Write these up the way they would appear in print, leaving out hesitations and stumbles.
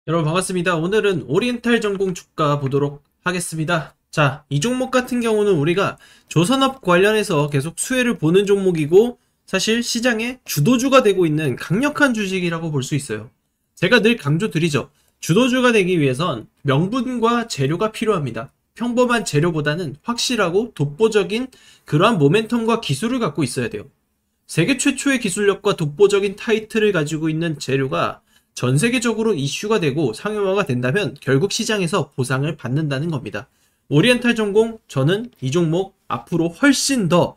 여러분 반갑습니다. 오늘은 오리엔탈 전공 주가 보도록 하겠습니다. 자, 이 종목 같은 경우는 우리가 조선업 관련해서 계속 수혜를 보는 종목이고 사실 시장의 주도주가 되고 있는 강력한 주식이라고 볼 수 있어요. 제가 늘 강조드리죠. 주도주가 되기 위해선 명분과 재료가 필요합니다. 평범한 재료보다는 확실하고 독보적인 그러한 모멘텀과 기술을 갖고 있어야 돼요. 세계 최초의 기술력과 독보적인 타이틀을 가지고 있는 재료가 전 세계적으로 이슈가 되고 상용화가 된다면 결국 시장에서 보상을 받는다는 겁니다. 오리엔탈 전공, 저는 이 종목 앞으로 훨씬 더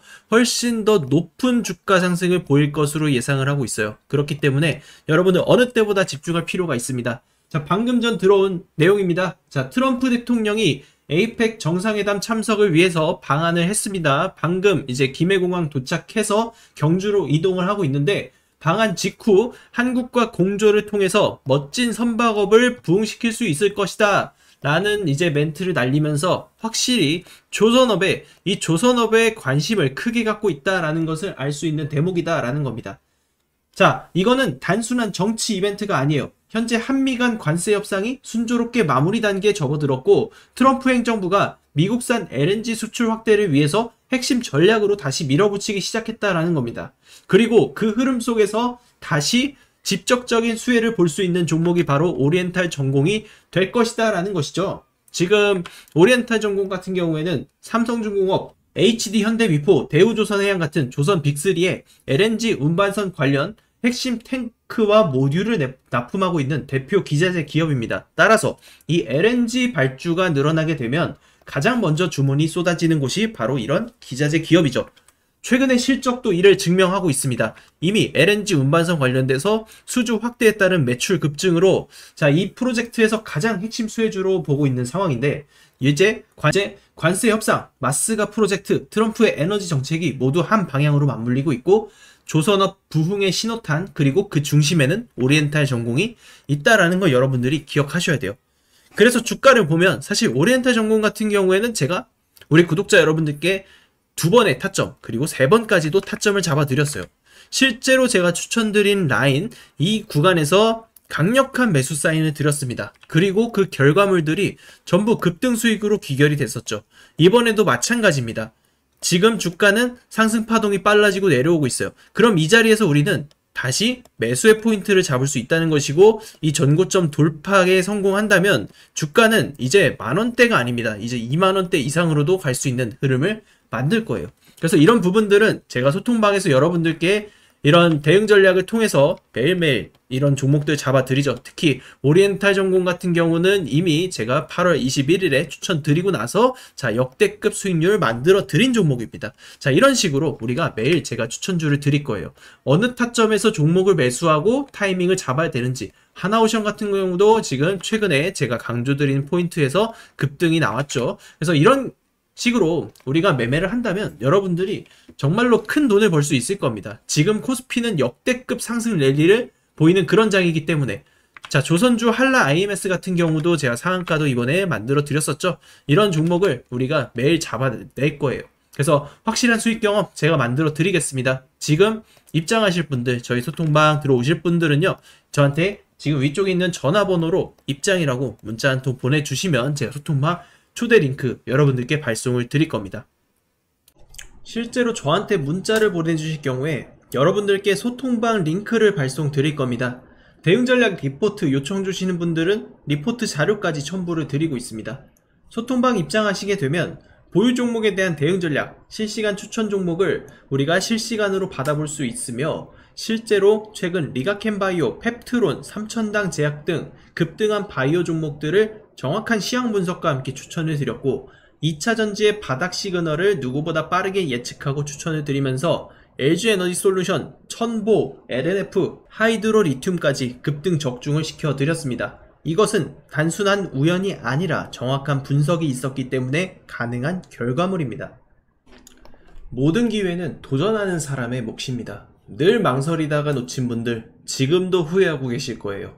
높은 주가 상승을 보일 것으로 예상을 하고 있어요. 그렇기 때문에 여러분은 어느 때보다 집중할 필요가 있습니다. 자, 방금 전 들어온 내용입니다. 자, 트럼프 대통령이 에이펙 정상회담 참석을 위해서 방한을 했습니다. 방금 이제 김해공항 도착해서 경주로 이동을 하고 있는데 방한 직후 한국과 공조를 통해서 멋진 선박업을 부흥시킬 수 있을 것이다 라는 이제 멘트를 날리면서 확실히 이 조선업에 관심을 크게 갖고 있다라는 것을 알 수 있는 대목이다 라는 겁니다. 자, 이거는 단순한 정치 이벤트가 아니에요. 현재 한미 간 관세 협상이 순조롭게 마무리 단계에 접어들었고 트럼프 행정부가 미국산 LNG 수출 확대를 위해서 핵심 전략으로 다시 밀어붙이기 시작했다라는 겁니다. 그리고 그 흐름 속에서 다시 직접적인 수혜를 볼 수 있는 종목이 바로 오리엔탈 전공이 될 것이다 라는 것이죠. 지금 오리엔탈 전공 같은 경우에는 삼성중공업, HD 현대미포, 대우조선해양 같은 조선 빅3의 LNG 운반선 관련 핵심 탱크와 모듈을 납품하고 있는 대표 기자재 기업입니다. 따라서 이 LNG 발주가 늘어나게 되면 가장 먼저 주문이 쏟아지는 곳이 바로 이런 기자재 기업이죠. 최근의 실적도 이를 증명하고 있습니다. 이미 LNG 운반선 관련돼서 수주 확대에 따른 매출 급증으로 이 프로젝트에서 가장 핵심 수혜주로 보고 있는 상황인데 이제 관세 협상, 마스가 프로젝트, 트럼프의 에너지 정책이 모두 한 방향으로 맞물리고 있고 조선업 부흥의 신호탄 그리고 그 중심에는 오리엔탈 전공이 있다라는 걸 여러분들이 기억하셔야 돼요. 그래서 주가를 보면 사실 오리엔탈 전공 같은 경우에는 제가 우리 구독자 여러분들께 2번의 타점 그리고 3번까지도 타점을 잡아드렸어요. 실제로 제가 추천드린 라인 이 구간에서 강력한 매수 사인을 드렸습니다. 그리고 그 결과물들이 전부 급등 수익으로 귀결이 됐었죠. 이번에도 마찬가지입니다. 지금 주가는 상승 파동이 빨라지고 내려오고 있어요. 그럼 이 자리에서 우리는 다시 매수의 포인트를 잡을 수 있다는 것이고 이 전고점 돌파에 성공한다면 주가는 이제 만원대가 아닙니다. 이제 2만원대 이상으로도 갈 수 있는 흐름을 만들 거예요. 그래서 이런 부분들은 제가 소통방에서 여러분들께 이런 대응 전략을 통해서 매일매일 이런 종목들 잡아드리죠. 특히 오리엔탈 전공 같은 경우는 이미 제가 8월 21일에 추천드리고 나서 역대급 수익률을 만들어 드린 종목입니다. 이런 식으로 우리가 매일 제가 추천주를 드릴 거예요. 어느 타점에서 종목을 매수하고 타이밍을 잡아야 되는지 하나오션 같은 경우도 지금 최근에 제가 강조드린 포인트에서 급등이 나왔죠. 그래서 이런 식으로 우리가 매매를 한다면 여러분들이 정말로 큰 돈을 벌 수 있을 겁니다. 지금 코스피는 역대급 상승 랠리를 보이는 그런 장이기 때문에 조선주 한라 IMS 같은 경우도 제가 상한가도 이번에 만들어 드렸었죠. 이런 종목을 우리가 매일 잡아낼 거예요. 그래서 확실한 수익 경험 제가 만들어 드리겠습니다. 지금 입장하실 분들, 저희 소통방 들어오실 분들은요, 저한테 지금 위쪽에 있는 전화번호로 입장이라고 문자 한 통 보내주시면 제가 소통방 초대 링크 여러분들께 발송을 드릴 겁니다. 실제로 저한테 문자를 보내주실 경우에 여러분들께 소통방 링크를 발송 드릴 겁니다. 대응전략 리포트 요청 주시는 분들은 리포트 자료까지 첨부를 드리고 있습니다. 소통방 입장하시게 되면 보유 종목에 대한 대응전략, 실시간 추천 종목을 우리가 실시간으로 받아볼 수 있으며 실제로 최근 리가켄바이오, 펩트론, 삼천당 제약 등 급등한 바이오 종목들을 정확한 시황 분석과 함께 추천을 드렸고 2차전지의 바닥 시그널을 누구보다 빠르게 예측하고 추천을 드리면서 LG에너지솔루션, 천보, LNF, 하이드로 리튬까지 급등 적중을 시켜드렸습니다. 이것은 단순한 우연이 아니라 정확한 분석이 있었기 때문에 가능한 결과물입니다. 모든 기회는 도전하는 사람의 몫입니다. 늘 망설이다가 놓친 분들 지금도 후회하고 계실 거예요.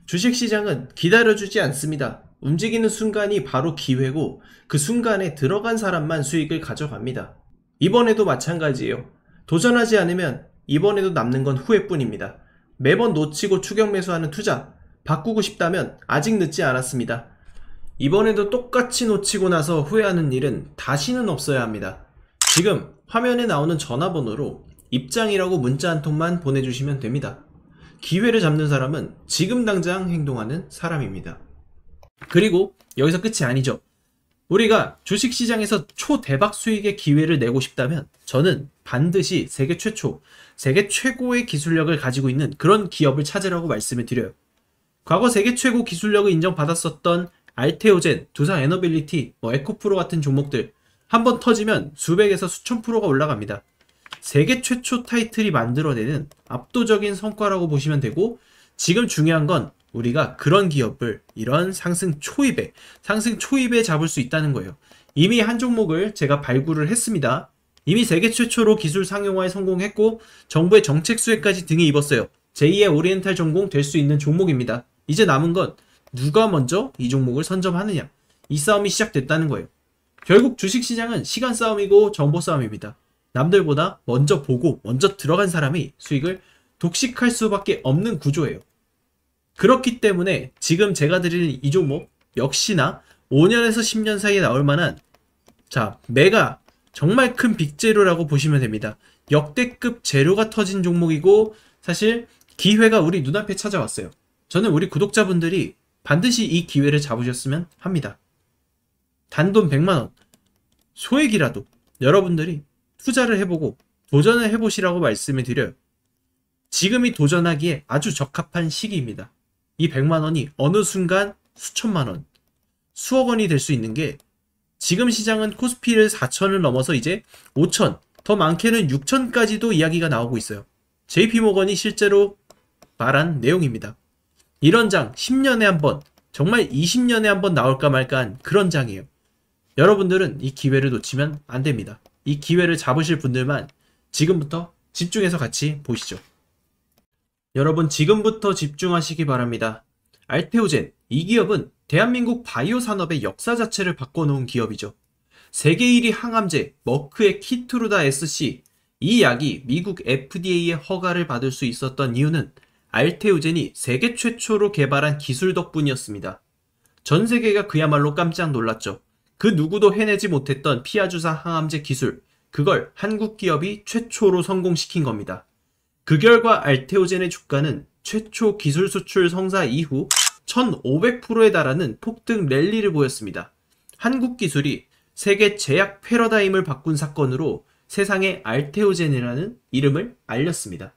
주식시장은 기다려주지 않습니다. 움직이는 순간이 바로 기회고 그 순간에 들어간 사람만 수익을 가져갑니다. 이번에도 마찬가지예요. 도전하지 않으면 이번에도 남는 건 후회뿐입니다. 매번 놓치고 추격 매수하는 투자, 바꾸고 싶다면 아직 늦지 않았습니다. 이번에도 똑같이 놓치고 나서 후회하는 일은 다시는 없어야 합니다. 지금 화면에 나오는 전화번호로 입장이라고 문자 한 통만 보내주시면 됩니다. 기회를 잡는 사람은 지금 당장 행동하는 사람입니다. 그리고 여기서 끝이 아니죠. 우리가 주식시장에서 초대박 수익의 기회를 내고 싶다면 저는 반드시 세계 최초, 세계 최고의 기술력을 가지고 있는 그런 기업을 찾으라고 말씀을 드려요. 과거 세계 최고 기술력을 인정받았었던 알테오젠, 두산에너빌리티, 에코프로 같은 종목들 한번 터지면 수백에서 수천 프로가 올라갑니다. 세계 최초 타이틀이 만들어내는 압도적인 성과라고 보시면 되고, 지금 중요한 건 우리가 그런 기업을 이런 상승 초입에 잡을 수 있다는 거예요. 이미 한 종목을 제가 발굴을 했습니다. 이미 세계 최초로 기술 상용화에 성공했고 정부의 정책 수혜까지 등에 입었어요. 제2의 오리엔탈 전공 될 수 있는 종목입니다. 이제 남은 건 누가 먼저 이 종목을 선점하느냐, 이 싸움이 시작됐다는 거예요. 결국 주식시장은 시간 싸움이고 정보 싸움입니다. 남들보다 먼저 보고 먼저 들어간 사람이 수익을 독식할 수밖에 없는 구조예요. 그렇기 때문에 지금 제가 드리는 이 종목 역시나 5년에서 10년 사이에 나올 만한 메가 정말 큰 빅재료라고 보시면 됩니다. 역대급 재료가 터진 종목이고 사실 기회가 우리 눈앞에 찾아왔어요. 저는 우리 구독자분들이 반드시 이 기회를 잡으셨으면 합니다. 단돈 100만원, 소액이라도 여러분들이 투자를 해보고 도전을 해보시라고 말씀을 드려요. 지금이 도전하기에 아주 적합한 시기입니다. 이 100만원이 어느 순간 수천만원, 수억 원이 될 수 있는 게, 지금 시장은 코스피를 4천을 넘어서 이제 5천, 더 많게는 6천까지도 이야기가 나오고 있어요. JP모건이 실제로 말한 내용입니다. 이런 장 10년에 한 번, 정말 20년에 한 번 나올까 말까한 그런 장이에요. 여러분들은 이 기회를 놓치면 안 됩니다. 이 기회를 잡으실 분들만 지금부터 집중해서 같이 보시죠. 여러분 지금부터 집중하시기 바랍니다. 알테오젠, 이 기업은 대한민국 바이오 산업의 역사 자체를 바꿔놓은 기업이죠. 세계 1위 항암제 머크의 키트루다 SC, 이 약이 미국 FDA의 허가를 받을 수 있었던 이유는 알테오젠이 세계 최초로 개발한 기술 덕분이었습니다. 전 세계가 그야말로 깜짝 놀랐죠. 그 누구도 해내지 못했던 피하주사 항암제 기술, 그걸 한국 기업이 최초로 성공시킨 겁니다. 그 결과 알테오젠의 주가는 최초 기술 수출 성사 이후 1500%에 달하는 폭등 랠리를 보였습니다. 한국 기술이 세계 제약 패러다임을 바꾼 사건으로 세상에 알테오젠이라는 이름을 알렸습니다.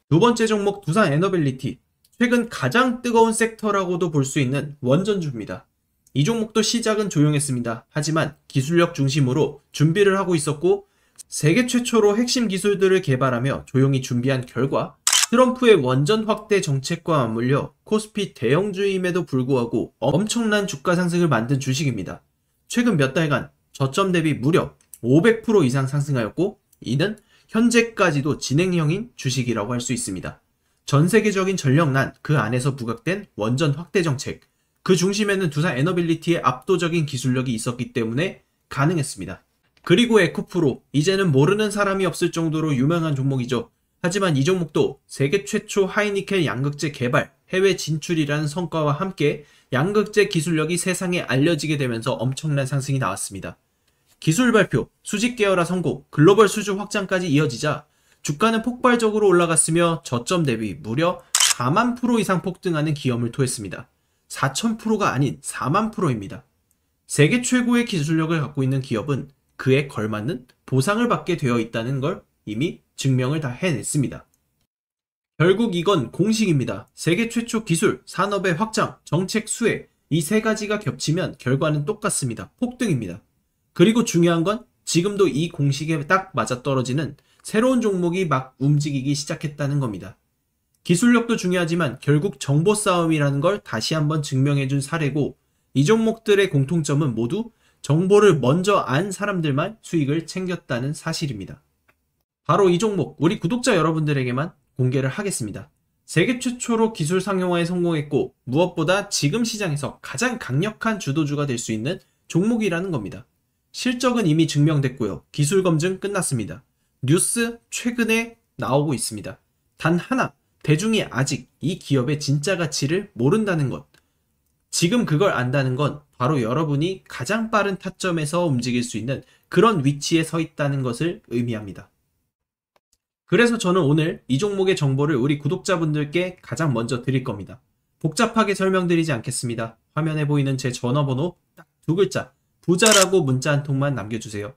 두 번째 종목 두산에너빌리티, 최근 가장 뜨거운 섹터라고도 볼 수 있는 원전주입니다. 이 종목도 시작은 조용했습니다. 하지만 기술력 중심으로 준비를 하고 있었고 세계 최초로 핵심 기술들을 개발하며 조용히 준비한 결과 트럼프의 원전 확대 정책과 맞물려 코스피 대형주임에도 불구하고 엄청난 주가 상승을 만든 주식입니다. 최근 몇 달간 저점 대비 무려 500% 이상 상승하였고 이는 현재까지도 진행형인 주식이라고 할 수 있습니다. 전 세계적인 전력난, 그 안에서 부각된 원전 확대 정책, 그 중심에는 두산에너빌리티의 압도적인 기술력이 있었기 때문에 가능했습니다. 그리고 에코프로, 이제는 모르는 사람이 없을 정도로 유명한 종목이죠. 하지만 이 종목도 세계 최초 하이니켈 양극재 개발, 해외 진출이라는 성과와 함께 양극재 기술력이 세상에 알려지게 되면서 엄청난 상승이 나왔습니다. 기술 발표, 수직 계열화 성공, 글로벌 수주 확장까지 이어지자 주가는 폭발적으로 올라갔으며 저점 대비 무려 4만 프로 이상 폭등하는 기염을 토했습니다. 4000%가 아닌 4만 프로입니다. 세계 최고의 기술력을 갖고 있는 기업은 그에 걸맞는 보상을 받게 되어 있다는 걸 이미 증명을 다 해냈습니다. 결국 이건 공식입니다. 세계 최초 기술, 산업의 확장, 정책 수혜, 이 세 가지가 겹치면 결과는 똑같습니다. 폭등입니다. 그리고 중요한 건 지금도 이 공식에 딱 맞아떨어지는 새로운 종목이 막 움직이기 시작했다는 겁니다. 기술력도 중요하지만 결국 정보 싸움이라는 걸 다시 한번 증명해준 사례고, 이 종목들의 공통점은 모두 정보를 먼저 안 사람들만 수익을 챙겼다는 사실입니다. 바로 이 종목 우리 구독자 여러분들에게만 공개를 하겠습니다. 세계 최초로 기술 상용화에 성공했고 무엇보다 지금 시장에서 가장 강력한 주도주가 될 수 있는 종목이라는 겁니다. 실적은 이미 증명됐고요. 기술 검증 끝났습니다. 뉴스 최근에 나오고 있습니다. 단 하나, 대중이 아직 이 기업의 진짜 가치를 모른다는 것. 지금 그걸 안다는 건 바로 여러분이 가장 빠른 타점에서 움직일 수 있는 그런 위치에 서 있다는 것을 의미합니다. 그래서 저는 오늘 이 종목의 정보를 우리 구독자분들께 가장 먼저 드릴 겁니다. 복잡하게 설명드리지 않겠습니다. 화면에 보이는 제 전화번호 딱 2글자 부자라고 문자 한 통만 남겨주세요.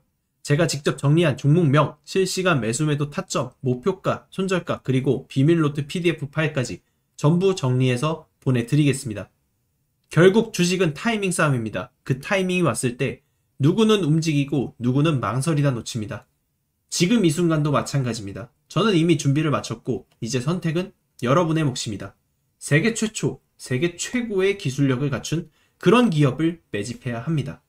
제가 직접 정리한 종목명, 실시간 매수매도 타점, 목표가, 손절가, 그리고 비밀노트 PDF 파일까지 전부 정리해서 보내드리겠습니다. 결국 주식은 타이밍 싸움입니다. 그 타이밍이 왔을 때 누구는 움직이고 누구는 망설이다 놓칩니다. 지금 이 순간도 마찬가지입니다. 저는 이미 준비를 마쳤고 이제 선택은 여러분의 몫입니다. 세계 최초, 세계 최고의 기술력을 갖춘 그런 기업을 매집해야 합니다.